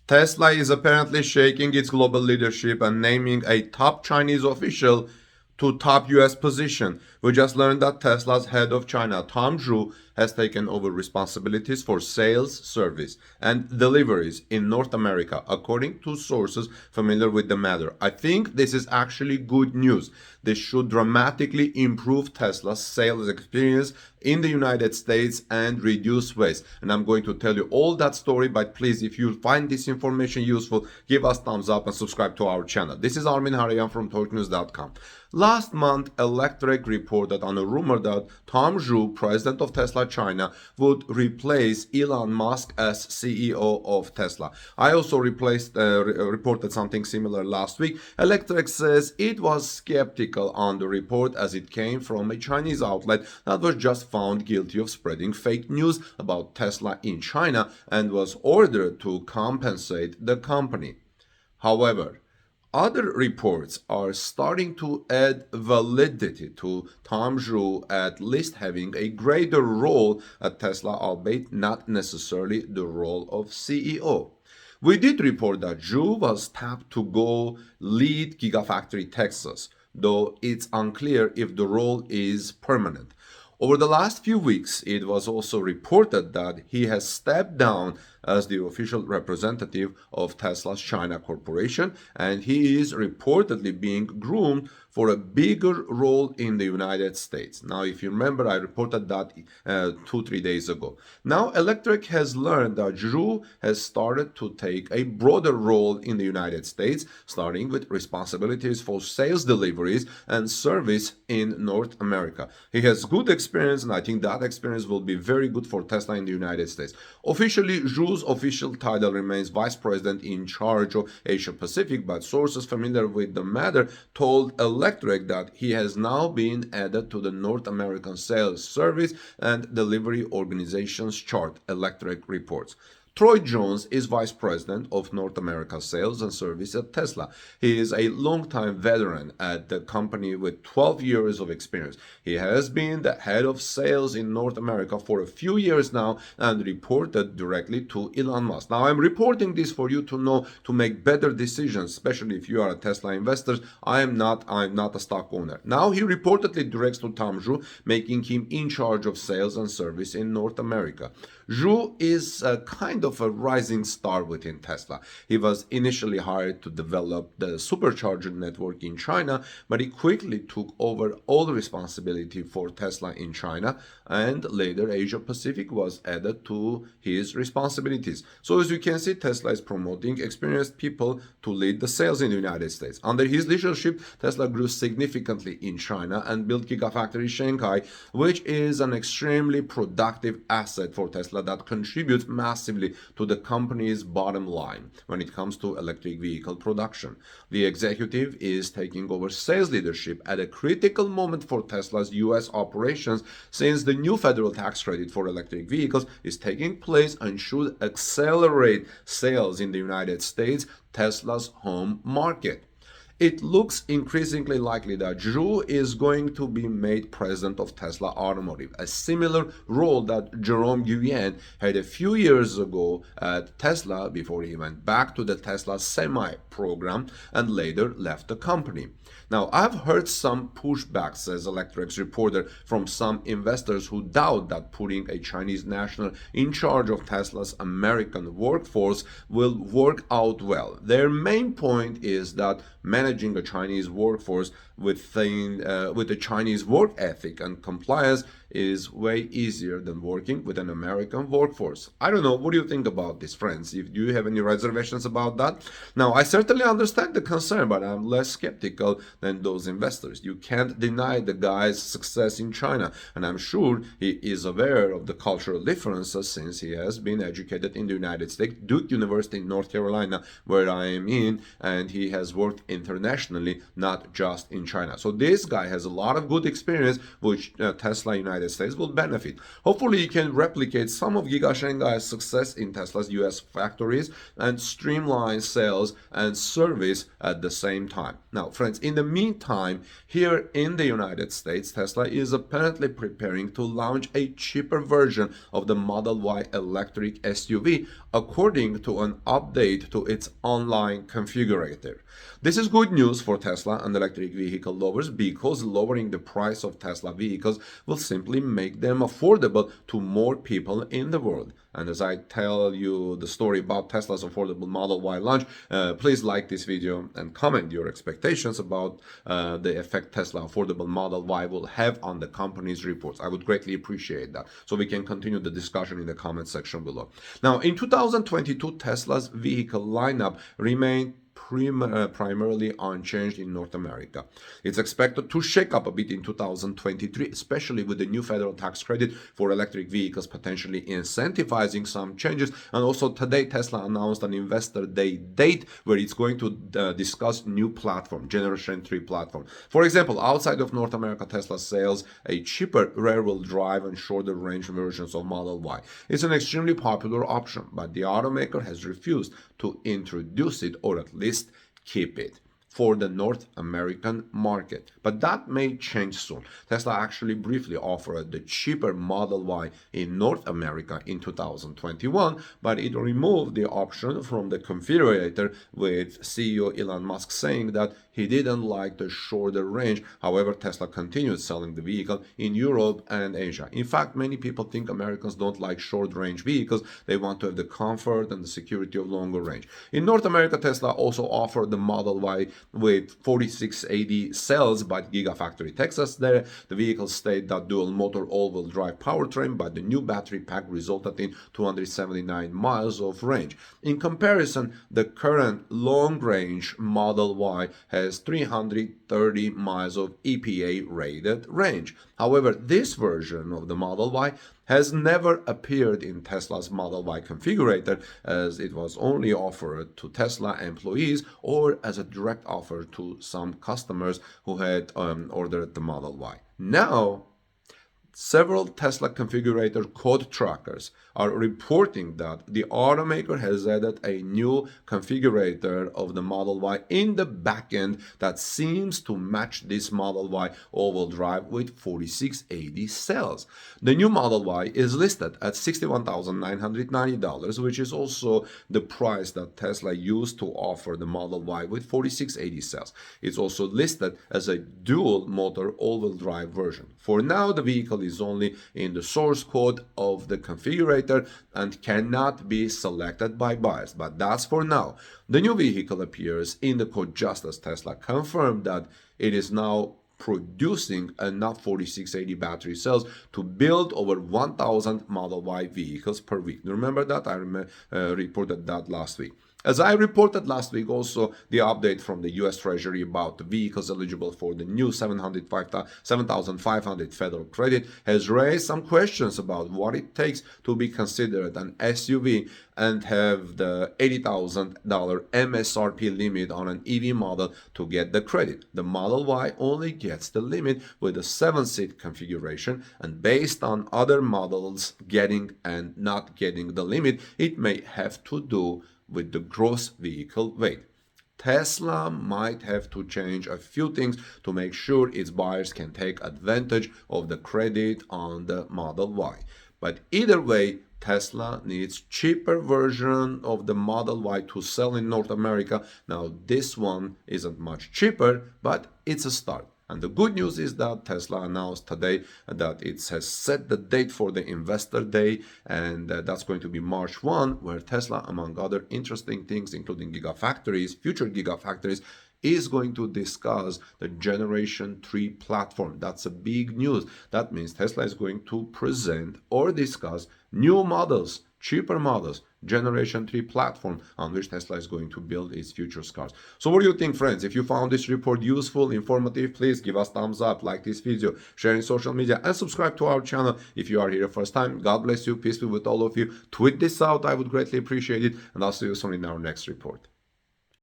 Tesla is apparently shaking its global leadership and naming a top Chinese official to top US position. We just learned that Tesla's head of China, Tom Zhu, has taken over responsibilities for sales, service, and deliveries in North America, according to sources familiar with the matter. I think this is actually good news. This should dramatically improve Tesla's sales experience in the United States and reduce waste. And I'm going to tell you all that story, but please, if you find this information useful, give us thumbs up and subscribe to our channel. This is Armin Harayan from TorqueNews.com. Last month, Electrek reported on a rumor that Tom Zhu, president of Tesla China, would replace Elon Musk as CEO of Tesla. I also reported something similar last week. Electrek says it was skeptical on the report as it came from a Chinese outlet that was just found guilty of spreading fake news about Tesla in China and was ordered to compensate the company. However, other reports are starting to add validity to Tom Zhu at least having a greater role at Tesla, albeit not necessarily the role of CEO. We did report that Zhu was tapped to go lead Gigafactory Texas, though it's unclear if the role is permanent. Over the last few weeks, it was also reported that he has stepped down as the official representative of Tesla's China Corporation, and he is reportedly being groomed for a bigger role in the United States. Now, if you remember, I reported that 2-3 days ago. Now, Electrek has learned that Zhu has started to take a broader role in the United States, starting with responsibilities for sales deliveries and service in North America. He has good experience, and I think that experience will be very good for Tesla in the United States. Officially, Zhu's official title remains Vice President in charge of Asia Pacific, but sources familiar with the matter told Electrek that he has now been added to the North American Sales Service and Delivery Organization's chart, Electrek reports. Troy Jones is Vice President of North America Sales and Service at Tesla. He is a longtime veteran at the company with 12 years of experience. He has been the head of sales in North America for a few years now and reported directly to Elon Musk. Now, I'm reporting this for you to know to make better decisions, especially if you are a Tesla investor. I'm not a stock owner. Now, he reportedly directs to Tom Zhu, making him in charge of sales and service in North America. Zhu is kind of a rising star within Tesla. He was initially hired to develop the supercharger network in China, but he quickly took over all responsibility for Tesla in China, and later Asia Pacific was added to his responsibilities. So as you can see, Tesla is promoting experienced people to lead the sales in the United States. Under his leadership, Tesla grew significantly in China and built Gigafactory Shanghai, which is an extremely productive asset for Tesla that contributes massively to the company's bottom line when it comes to electric vehicle production. The executive is taking over sales leadership at a critical moment for Tesla's US operations, since the new federal tax credit for electric vehicles is taking place and should accelerate sales in the United States, Tesla's home market. It looks increasingly likely that Zhu is going to be made president of Tesla Automotive, a similar role that Jerome Guillen had a few years ago at Tesla before he went back to the Tesla Semi program and later left the company. Now, I've heard some pushback, says Electrek's reporter, from some investors who doubt that putting a Chinese national in charge of Tesla's American workforce will work out well. Their main point is that managing a Chinese workforce with a Chinese work ethic and compliance is way easier than working with an American workforce. I don't know, what do you think about this, friends? If do you have any reservations about that? Now, I certainly understand the concern, but I'm less skeptical than those investors. You can't deny the guy's success in China, and I'm sure he is aware of the cultural differences since he has been educated in the United States, Duke University in North Carolina, where I am in, and he has worked internationally internationally, not just in China. So this guy has a lot of good experience, which Tesla United States will benefit. Hopefully he can replicate some of Giga Shanghai's success in Tesla's US factories and streamline sales and service at the same time. Now, friends, in the meantime, here in the United States, Tesla is apparently preparing to launch a cheaper version of the Model Y electric SUV, according to an update to its online configurator. This is good news for Tesla and electric vehicle lovers, because lowering the price of Tesla vehicles will simply make them affordable to more people in the world. And as I tell you the story about Tesla's affordable Model Y launch, please like this video and comment your expectations about the effect Tesla affordable Model Y will have on the company's reports. I would greatly appreciate that, so we can continue the discussion in the comment section below. Now, in 2022, Tesla's vehicle lineup remained primarily unchanged in North America. It's expected to shake up a bit in 2023, especially with the new federal tax credit for electric vehicles potentially incentivizing some changes. And also today, Tesla announced an Investor Day date where it's going to discuss new platform, Generation 3 platform. For example, outside of North America, Tesla sells a cheaper rear-wheel drive and shorter range versions of Model Y. It's an extremely popular option, but the automaker has refused to introduce it, or at least keep it, for the North American market. But that may change soon. Tesla actually briefly offered the cheaper Model Y in North America in 2021, but it removed the option from the configurator, with CEO Elon Musk saying that he didn't like the shorter range. However, Tesla continued selling the vehicle in Europe and Asia. In fact, many people think Americans don't like short-range vehicles. They want to have the comfort and the security of longer range. In North America, Tesla also offered the Model Y with 4680 cells by Gigafactory Texas. There, the vehicle stayed that dual motor all-wheel drive powertrain, but the new battery pack resulted in 279 miles of range. In comparison, the current long-range Model Y has 330 miles of EPA rated range. However, this version of the Model Y has never appeared in Tesla's Model Y configurator, as it was only offered to Tesla employees or as a direct offer to some customers who had ordered the Model Y. Now, several Tesla configurator code trackers are reporting that the automaker has added a new configurator of the Model Y in the backend that seems to match this Model Y all-wheel drive with 4680 cells. The new Model Y is listed at $61,990, which is also the price that Tesla used to offer the Model Y with 4680 cells. It's also listed as a dual motor all-wheel drive version. For now, the vehicle is only in the source code of the configurator and cannot be selected by buyers, but that's for now. The new vehicle appears in the code just as Tesla confirmed that it is now producing enough 4680 battery cells to build over 1,000 Model Y vehicles per week. Remember that? I reported that last week. As I reported last week, also the update from the US Treasury about the vehicles eligible for the new 7,500 federal credit has raised some questions about what it takes to be considered an SUV and have the $80,000 MSRP limit on an EV model to get the credit. The Model Y only gets the limit with a 7-seat configuration, and based on other models getting and not getting the limit, it may have to do with the gross vehicle weight. Tesla might have to change a few things to make sure its buyers can take advantage of the credit on the Model Y. But either way, Tesla needs cheaper version of the Model Y to sell in North America. Now, this one isn't much cheaper, but it's a start. And the good news is that Tesla announced today that it has set the date for the Investor Day, and that's going to be March 1, where Tesla, among other interesting things, including gigafactories, future gigafactories, is going to discuss the Generation 3 platform. That's a big news. That means Tesla is going to present or discuss new models, cheaper models, Generation 3 platform on which Tesla is going to build its future cars. So what do you think, friends? If you found this report useful, informative, please give us thumbs up, like this video, share in social media, and subscribe to our channel if you are here first time. God bless you, peace be with all of you. Tweet this out, I would greatly appreciate it, and I'll see you soon in our next report.